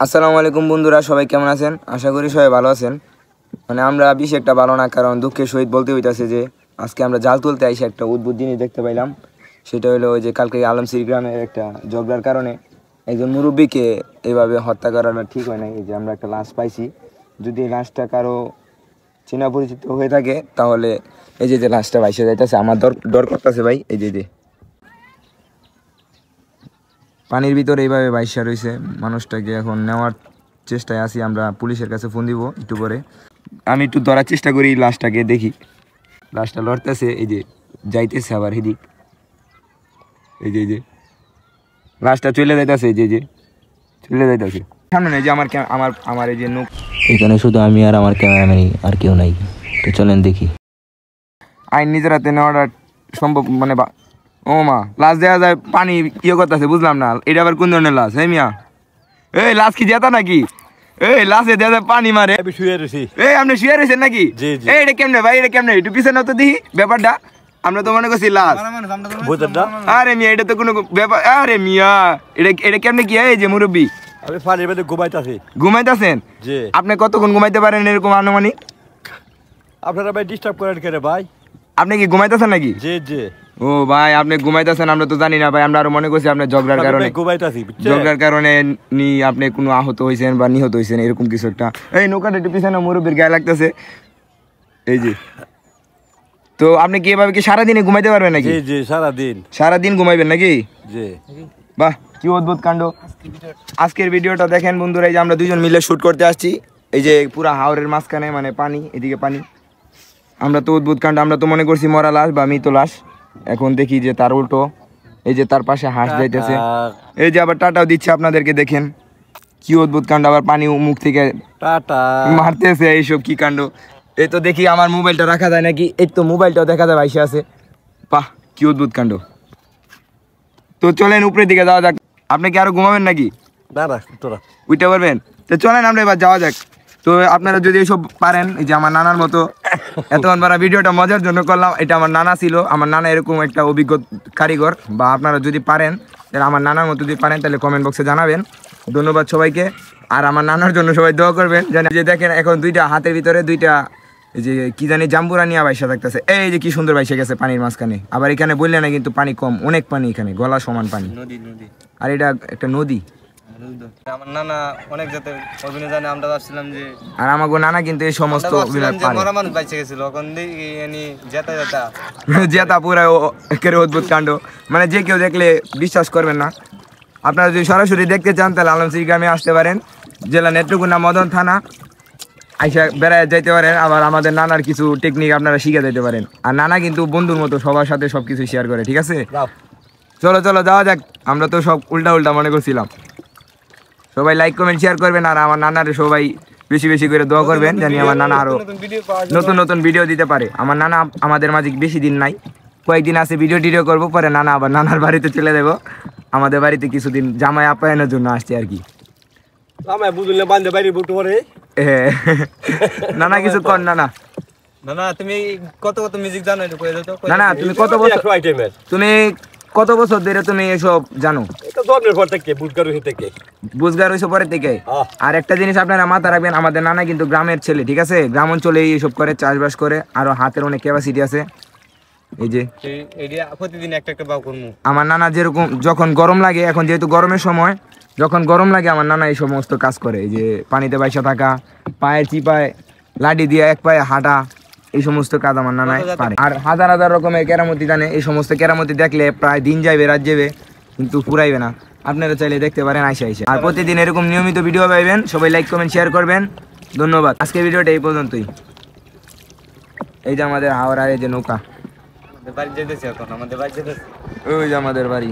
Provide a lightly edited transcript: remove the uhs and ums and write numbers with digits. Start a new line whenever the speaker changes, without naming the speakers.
আসসালামু আলাইকুম বন্ধুরা, সবাই কেমন আছেন? আশা করি সবাই ভালো আছেন। মানে আমরা বেশি একটা ভালো না, কারণ দুঃখের সহিত বলতে হইতাছে যে আজকে আমরা জাল তুলতে আইসে একটা অদ্ভুত জিনিস দেখতে পাইলাম। সেটা হলো ওই যে কালকে আলমসির গ্রামের একটা ঝগড়ার কারণে একজন মুরব্বীকে এইভাবে হত্যা করাটা ঠিক হয় নাই। এই যে আমরা একটা লাশ পাইছি। যদি লাশটা কারো চেনা পরিচিত হয়ে থাকে তাহলে এই যে লাশটা ভাইসে যাইতেছে, আমার ডর করতেছে ভাই। এই যে পানির ভিতরে এইভাবে ভাইসা রয়েছে মানুষটাকে। এখন নেওয়ার চেষ্টায় আছি, আমরা পুলিশের কাছে ফোন দিব একটু পরে। আমি একটু ধরার চেষ্টা করি লাশটাকে, দেখি লাশটা লড়তেছে। এই যে যাইতেছে আবার এদিক, এই যে লাশটা চলে যাইতেছে, এই যে চলে যাইতেছে সামনে। এই যে আমার আমার আমার এই যে নৌক,
এখানে শুধু আমি আর আমার ক্যামেরাম্যানই, আর কেউ নাই। তো চলেন দেখি।
আইন নিজের হাতে নেওয়াটা সম্ভব মানে ও মা, লাশ দেওয়া যায় পানি ইয়ে করতেছে, বুঝলাম না এটা আবার কোন ধরনের লাশ? এই মিয়া, এই লাশ কি জেতা নাকি? এই লাশে দেওয়া যায় পানি মারে। এই আপনি শুয়ে রয়েছেন নাকি? এই এটা কেমনে ভাই, এটা কেমনে? একটু পিছনে তো দেখি ব্যাপারটা। আমরা তো মনে করছি লাশ। আরে মিয়া, এটা তো কোনো ব্যাপার। আরে মিয়া, এটা কেমনে কি? এই যে মুরব্বী,
আমি পানির মধ্যে
ঘুমাইতেছেন? আপনি কতক্ষণ ঘুমাইতে পারেন এরকম আনুমানিক?
আপনারা ভাই ডিস্টার্ব করেন কেন ভাই?
আপনি কি ঘুমাইতেছেন নাকি?
জি
ও ভাই, আপনি ঘুমাইতেছেন, আমরা তো জানি না ভাই। আমরা আরো মনে করছি আপনার ঝগড়ার কারণে আপনি কোনো আহত হয়েছেন বা নিহত হয়েছেন, এরকম কিছু একটা। এই নৌকাটা একটু পিছনে মুরব্বীর গায়ে লাগতেছে। এই যে, তো আপনি কি এভাবে কি সারাদিনে ঘুমাইতে পারবেন নাকি?
জি
সারাদিন ঘুমাইবেন নাকি?
জি।
বাহ, কি অদ্ভুত কাণ্ড। আজকের ভিডিওটা দেখেন বন্ধুরা, এই যে আমরা দুজন মিলে শুট করতে আসছি। এই যে পুরা হাওরের মাঝখানে মানে পানি, এদিকে পানি। আমরা তো অদ্ভুত কাণ্ড, আমরা তো মনে করছি মরা লাশ বা মৃত লাশ। এখন দেখি যে তার উল্টো, এই যে তার পাশে হাঁস যাইতেছে। এই যে আবার টাটাও দিচ্ছে আপনাদেরকে, দেখেন কি অদ্ভুত কাণ্ড। আবার পানি মুখ থেকে
টাটা
মারতেছে, এইসব কি কাণ্ড। এই তো দেখি আমার মোবাইলটা রাখা যায় নাকি। এই তো মোবাইলটাও দেখা যায় ভাইসে আছে। বাহ, কি অদ্ভুত কাণ্ড। তো চলেন উপরের দিকে যাওয়া যাক। আপনি কি আরো ঘুমাবেন নাকি?
না তোরা
উইটা পারবেন? তো চলেন আমরা এবার যাওয়া যাক। তো আপনারা যদি এইসব পারেন, এই যে আমার নানার মতো, এতক্ষণ বড় ভিডিওটা মজার জন্য করলাম। এটা আমার নানা ছিল, আমার নানা এরকম একটা অভিজ্ঞ কারিগর। বা আপনারা যদি পারেন, তাহলে আমার নানার মতো যদি পারেন তাহলে কমেন্ট বক্সে জানাবেন। ধন্যবাদ সবাইকে। আর আমার নানার জন্য সবাই দোয়া করবেন। জানি যে দেখেন এখন দুইটা হাতের ভিতরে দুইটা এই যে কি জানি জাম্বুরা নিয়ে বাইসা থাকতেছে। এই যে কি সুন্দর বাইসে গেছে পানির মাঝখানে। আবার এখানে বললে না কিন্তু পানি কম, অনেক পানি এখানে, গলা সমান পানি। আর এটা একটা নদী।
আমার নানা অনেক যাতে অভিনয় জানে, আমরা ভাবছিলাম যে,
আর আমাগো নানা কিন্তু এই সমস্ত
মরা মানুষ বাইচে গেছিল। এখন দেখি
জেতা পুরা একেবারে অদ্ভুত কাণ্ড। মানে যে কেউ দেখলে বিশ্বাস করবেন না। আপনারা যদি সরাসরি দেখতে চান তাহলে আলমসির গ্রামে আসতে পারেন। জেলা নেত্রকোনা, মদন থানা, আইসা বেড়ায় যাইতে পারেন। আবার আমাদের নানার কিছু টেকনিক আপনারা শিখে যেতে পারেন। আর নানা কিন্তু বন্ধুর মতো সবার সাথে সবকিছু শেয়ার করে, ঠিক আছে? চলো যাওয়া যাক। আমরা তো সব উল্টা মনে করছিলাম। সবাই লাইক কমেন্ট শেয়ার করবেন। আর আমার নানার সবাই বেশি বেশি করে দোয়া করবেন, জানি আমার নানা আরো নতুন ভিডিও দিতে পারে। আমার নানা আমাদের মাঝে বেশি দিন নাই, কয়েকদিন আছে, ভিডিও করবো, পরে নানা আবার নানার বাড়িতে চলে যাবো। আমাদের বাড়িতে কিছুদিন জামাই আপ্যায়নের জন্য আসছে আর কি। নানা কিছু কর। নানা
তুমি কত মিউজিক জানো?
নানা তুমি কত বছর ধরে তুমি এসব জানো? বুঝগার হয়েছে পরে থেকে। আর একটা জিনিস আপনারা মাথা রাখবেন, আমাদের নানা কিন্তু গ্রামের ছেলে, ঠিক আছে? গ্রাম অঞ্চলে এইসব করে, চাষবাস করে, আরো হাতের অনেক ক্যাপাসিটি আছে। এই যে
প্রতিদিন একটা বাউ করবো।
আমার নানা যেরকম যখন গরম লাগে, এখন যেহেতু গরমের সময়, যখন গরম লাগে আমার নানা এই সমস্ত কাজ করে। এই যে পানিতে বাইসা থাকা, পায়ের চিপায় লাঠি দিয়ে এক পায়ে হাঁটা, এই সমস্ত কাজ আমার নানাই পারে। আর হাজার রকমের কেরামতি জানে। এই সমস্ত কেরামতি দেখলে প্রায় দিন যাইবে, রাত যাবে, কিন্তু পুরাইবে না। আপনারা চাইলে দেখতে পারেন আইসা। আর প্রতিদিন এরকম নিয়মিত ভিডিও পাইবেন। সবাই লাইক কমেন্ট শেয়ার করবেন। ধন্যবাদ। আজকে ভিডিওটা এই পর্যন্তই। এই যে আমাদের হাওড়, আর এই যে নৌকা,
বাড়ি যেতেছি এখন, আমাদের বাড়ি যেতেছি।
ওই যে আমাদের বাড়ি।